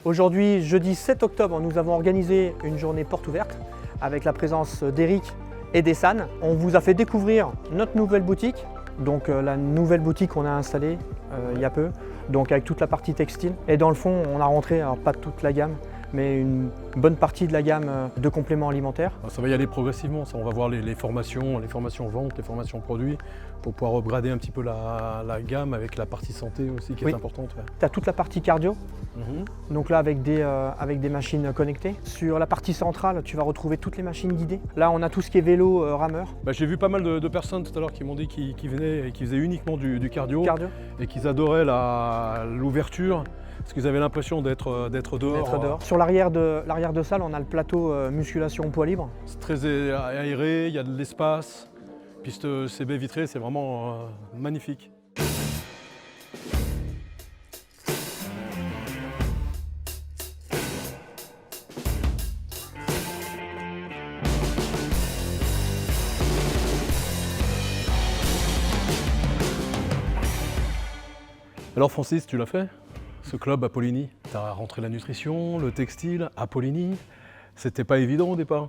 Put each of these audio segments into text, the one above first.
Aujourd'hui, jeudi 7 octobre, nous avons organisé une journée porte ouverte avec la présence d'Eric et d'Essan. On vous a fait découvrir notre nouvelle boutique, donc la nouvelle boutique qu'on a installée il y a peu, donc avec toute la partie textile. Et dans le fond, on a rentré, alors pas toute la gamme, mais une bonne partie de la gamme de compléments alimentaires. Ça va y aller progressivement, ça. On va voir les formations vente, les formations produits, pour pouvoir upgrader un petit peu la gamme avec la partie santé aussi qui est importante. Ouais. Tu as toute la partie cardio, donc là avec des machines connectées. Sur la partie centrale, tu vas retrouver toutes les machines guidées. Là, on a tout ce qui est vélo, rameur. J'ai vu pas mal de personnes tout à l'heure qui m'ont dit qu'ils venaient et qu'ils faisaient uniquement du cardio. Et qu'ils adoraient l'ouverture. Parce qu'ils avaient l'impression d'être dehors. Sur l'arrière de salle, on a le plateau musculation poids libre. C'est très aéré, il y a de l'espace. Piste CB vitrée, c'est vraiment magnifique. Alors Francis, tu l'as fait? Ce club à Poligny, tu as rentré la nutrition, le textile à Poligny. C'était pas évident au départ?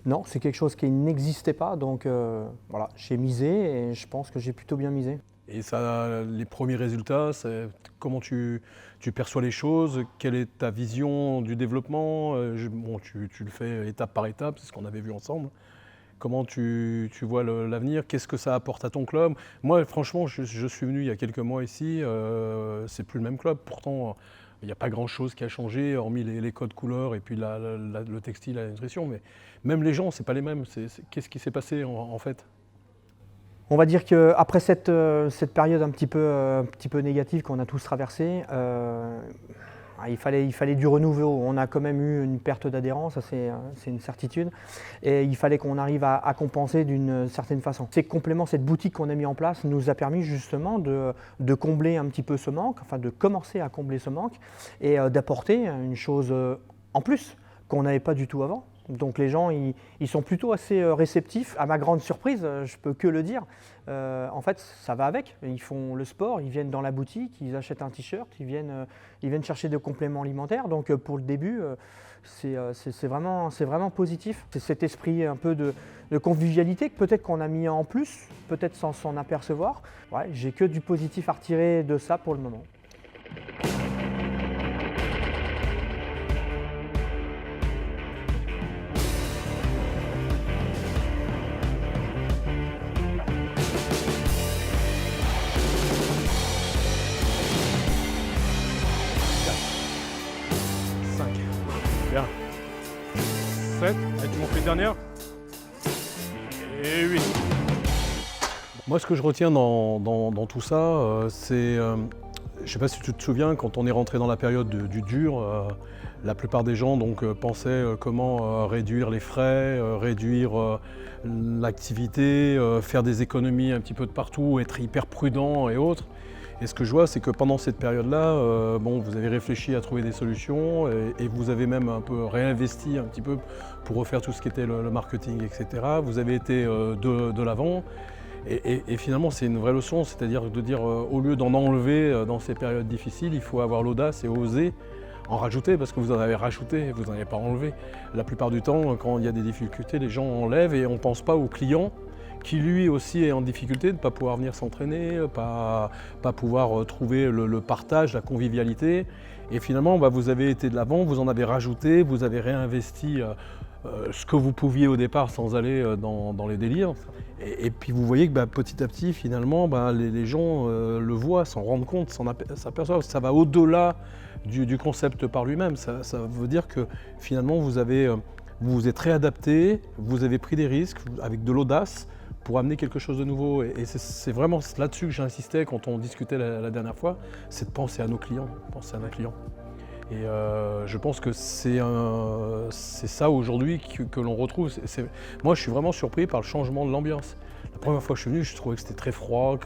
Non, c'est quelque chose qui n'existait pas, donc voilà, j'ai misé et je pense que j'ai plutôt bien misé. Et ça, les premiers résultats, c'est comment tu perçois les choses? Quelle est ta vision du développement? Tu le fais étape par étape, c'est ce qu'on avait vu ensemble. Comment tu vois l'avenir? Qu'est-ce que ça apporte à ton club? Moi, franchement, je suis venu il y a quelques mois ici, c'est plus le même club. Pourtant, il n'y a pas grand-chose qui a changé, hormis les codes couleurs et puis le textile et la nutrition. Mais même les gens, ce n'est pas les mêmes. Qu'est-ce qui s'est passé en fait? On va dire qu'après cette période un petit peu négative qu'on a tous traversée, il fallait du renouveau. On a quand même eu une perte d'adhérence, ça c'est une certitude. Et il fallait qu'on arrive à compenser d'une certaine façon. Ces compléments, cette boutique qu'on a mis en place nous a permis justement de combler un petit peu ce manque, enfin de commencer à combler ce manque et d'apporter une chose en plus qu'on n'avait pas du tout avant. Donc les gens, ils sont plutôt assez réceptifs. À ma grande surprise, je peux que le dire, en fait, ça va avec. Ils font le sport, ils viennent dans la boutique, ils achètent un t-shirt, ils viennent chercher des compléments alimentaires. Donc pour le début, c'est vraiment positif. C'est cet esprit un peu de convivialité que peut-être qu'on a mis en plus, peut-être sans s'en apercevoir. Ouais, j'ai que du positif à retirer de ça pour le moment. Bien. 7, et tu m'en fais une dernière. Et 8. Moi, ce que je retiens dans tout ça, c'est... je ne sais pas si tu te souviens, quand on est rentré dans la période du dur, la plupart des gens pensaient comment réduire les frais, réduire l'activité, faire des économies un petit peu de partout, être hyper prudent et autres. Et ce que je vois, c'est que pendant cette période-là, vous avez réfléchi à trouver des solutions et vous avez même un peu réinvesti un petit peu pour refaire tout ce qui était le marketing, etc. Vous avez été de l'avant et finalement, c'est une vraie leçon, c'est-à-dire de dire au lieu d'en enlever dans ces périodes difficiles, il faut avoir l'audace et oser en rajouter parce que vous en avez rajouté, vous n'en avez pas enlevé. La plupart du temps, quand il y a des difficultés, les gens enlèvent et on ne pense pas au client qui lui aussi est en difficulté de ne pas pouvoir venir s'entraîner, pas pouvoir trouver le partage, la convivialité. Et finalement, vous avez été de l'avant, vous en avez rajouté, vous avez réinvesti ce que vous pouviez au départ sans aller dans les délires. Et puis vous voyez que petit à petit, finalement, les gens le voient, s'en rendent compte, s'aperçoivent. Ça va au-delà du concept par lui-même. Ça veut dire que finalement, vous vous êtes réadapté, vous avez pris des risques avec de l'audace, pour amener quelque chose de nouveau. Et c'est vraiment là-dessus que j'insistais quand on discutait la dernière fois, c'est de penser à nos clients, Et je pense que c'est ça aujourd'hui que l'on retrouve. Moi, je suis vraiment surpris par le changement de l'ambiance. La première fois que je suis venu, je trouvais que c'était très froid.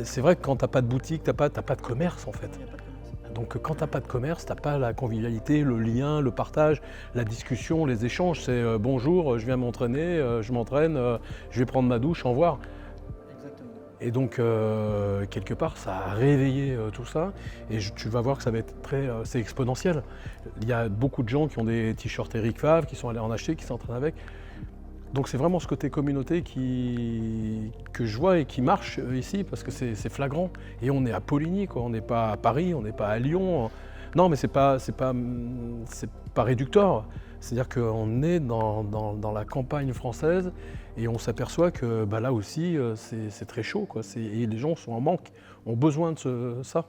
C'est vrai que quand tu n'as pas de boutique, tu n'as pas de commerce en fait. Donc quand tu n'as pas de commerce, tu n'as pas la convivialité, le lien, le partage, la discussion, les échanges. C'est bonjour, je viens m'entraîner, je m'entraîne, je vais prendre ma douche, au revoir. Exactement. Et donc, quelque part, ça a réveillé tout ça. Et tu vas voir que ça va être c'est exponentiel. Il y a beaucoup de gens qui ont des t-shirts Éric Favre, qui sont allés en acheter, qui s'entraînent avec. Donc c'est vraiment ce côté communauté que je vois et qui marche ici, parce que c'est flagrant. Et on est à Poligny, quoi. On n'est pas à Paris, on n'est pas à Lyon. Non, mais c'est pas réducteur. C'est-à-dire qu'on est dans la campagne française et on s'aperçoit que là aussi, c'est très chaud, quoi. Et les gens sont en manque, ont besoin de ça.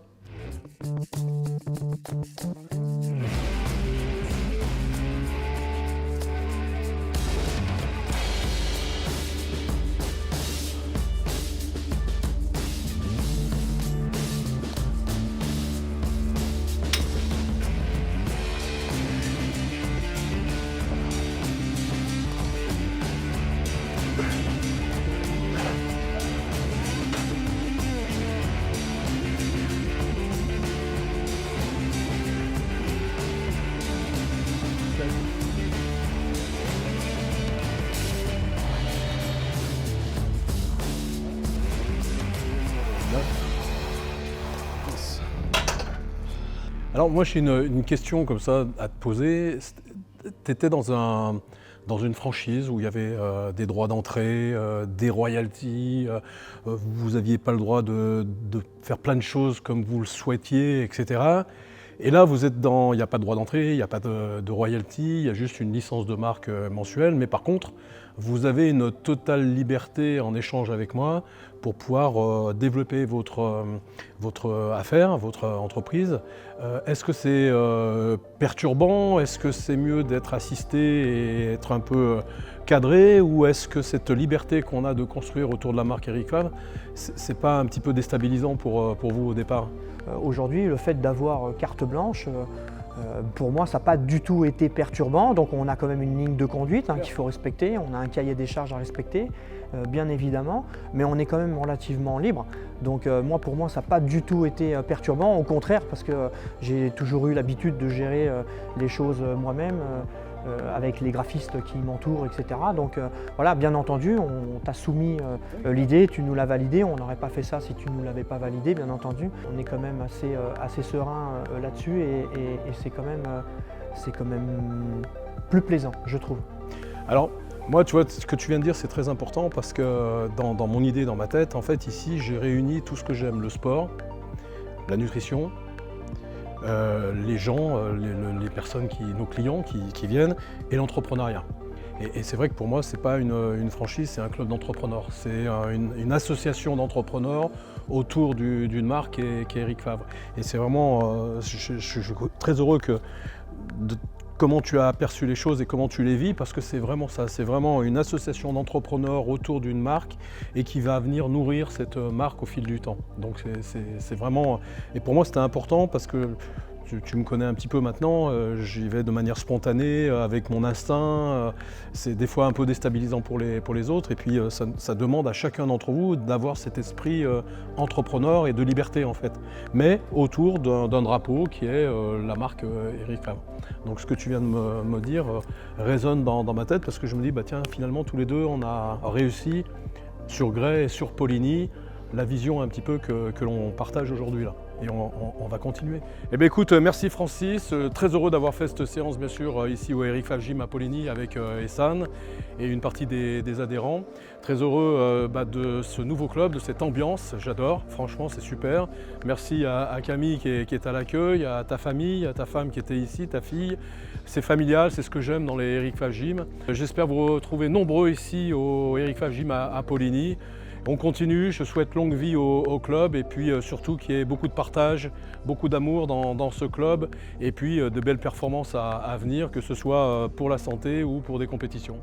Alors moi j'ai une question comme ça à te poser. Tu étais dans une franchise où il y avait des droits d'entrée, des royalties, vous n'aviez pas le droit de faire plein de choses comme vous le souhaitiez, etc. Et là vous êtes il n'y a pas de droit d'entrée, il n'y a pas de royalties, il y a juste une licence de marque mensuelle, mais par contre vous avez une totale liberté en échange avec moi pour pouvoir développer votre affaire, votre entreprise. Est-ce que c'est perturbant? Est-ce que c'est mieux d'être assisté et être un peu cadré? Ou est-ce que cette liberté qu'on a de construire autour de la marque Éric Favre, c'est pas un petit peu déstabilisant pour vous au départ? Aujourd'hui, le fait d'avoir carte blanche, pour moi, ça n'a pas du tout été perturbant. Donc on a quand même une ligne de conduite qu'il faut respecter, on a un cahier des charges à respecter, bien évidemment, mais on est quand même relativement libre. Donc pour moi, ça n'a pas du tout été perturbant, au contraire, parce que j'ai toujours eu l'habitude de gérer les choses moi-même, avec les graphistes qui m'entourent, etc. Donc voilà, bien entendu, on t'a soumis l'idée, tu nous l'as validée, on n'aurait pas fait ça si tu ne nous l'avais pas validé, bien entendu. On est quand même assez serein là-dessus et c'est quand même plus plaisant, je trouve. Alors, moi, tu vois, ce que tu viens de dire, c'est très important parce que dans mon idée, dans ma tête, en fait, ici, j'ai réuni tout ce que j'aime, le sport, la nutrition, les gens, les personnes, nos clients qui viennent, et l'entrepreneuriat. Et c'est vrai que pour moi, ce n'est pas une franchise, c'est un club d'entrepreneurs. C'est une association d'entrepreneurs autour d'une marque qui est Éric Favre. Et c'est vraiment, je suis très heureux de comment tu as aperçu les choses et comment tu les vis, parce que c'est vraiment ça, c'est vraiment une association d'entrepreneurs autour d'une marque et qui va venir nourrir cette marque au fil du temps. Donc c'est vraiment, et pour moi c'était important parce que tu me connais un petit peu maintenant, j'y vais de manière spontanée, avec mon instinct, c'est des fois un peu déstabilisant pour les autres, et puis ça demande à chacun d'entre vous d'avoir cet esprit entrepreneur et de liberté en fait, mais autour d'un drapeau qui est la marque Éric Favre. Donc ce que tu viens de me dire résonne dans ma tête, parce que je me dis, tiens, finalement tous les deux on a réussi sur Gray et sur Poligny la vision un petit peu que l'on partage aujourd'hui là. Et on va continuer. Eh bien écoute, merci Francis, très heureux d'avoir fait cette séance bien sûr ici au Éric Favre Gym à Poligny avec Essan et une partie des adhérents. Très heureux de ce nouveau club, de cette ambiance, j'adore, franchement c'est super. Merci à Camille qui est à l'accueil, à ta famille, à ta femme qui était ici, ta fille. C'est familial, c'est ce que j'aime dans les Éric Favre Gym. J'espère vous retrouver nombreux ici au Éric Favre Gym à Poligny. On continue, je souhaite longue vie au club et puis surtout qu'il y ait beaucoup de partage, beaucoup d'amour dans ce club et puis de belles performances à venir, que ce soit pour la santé ou pour des compétitions.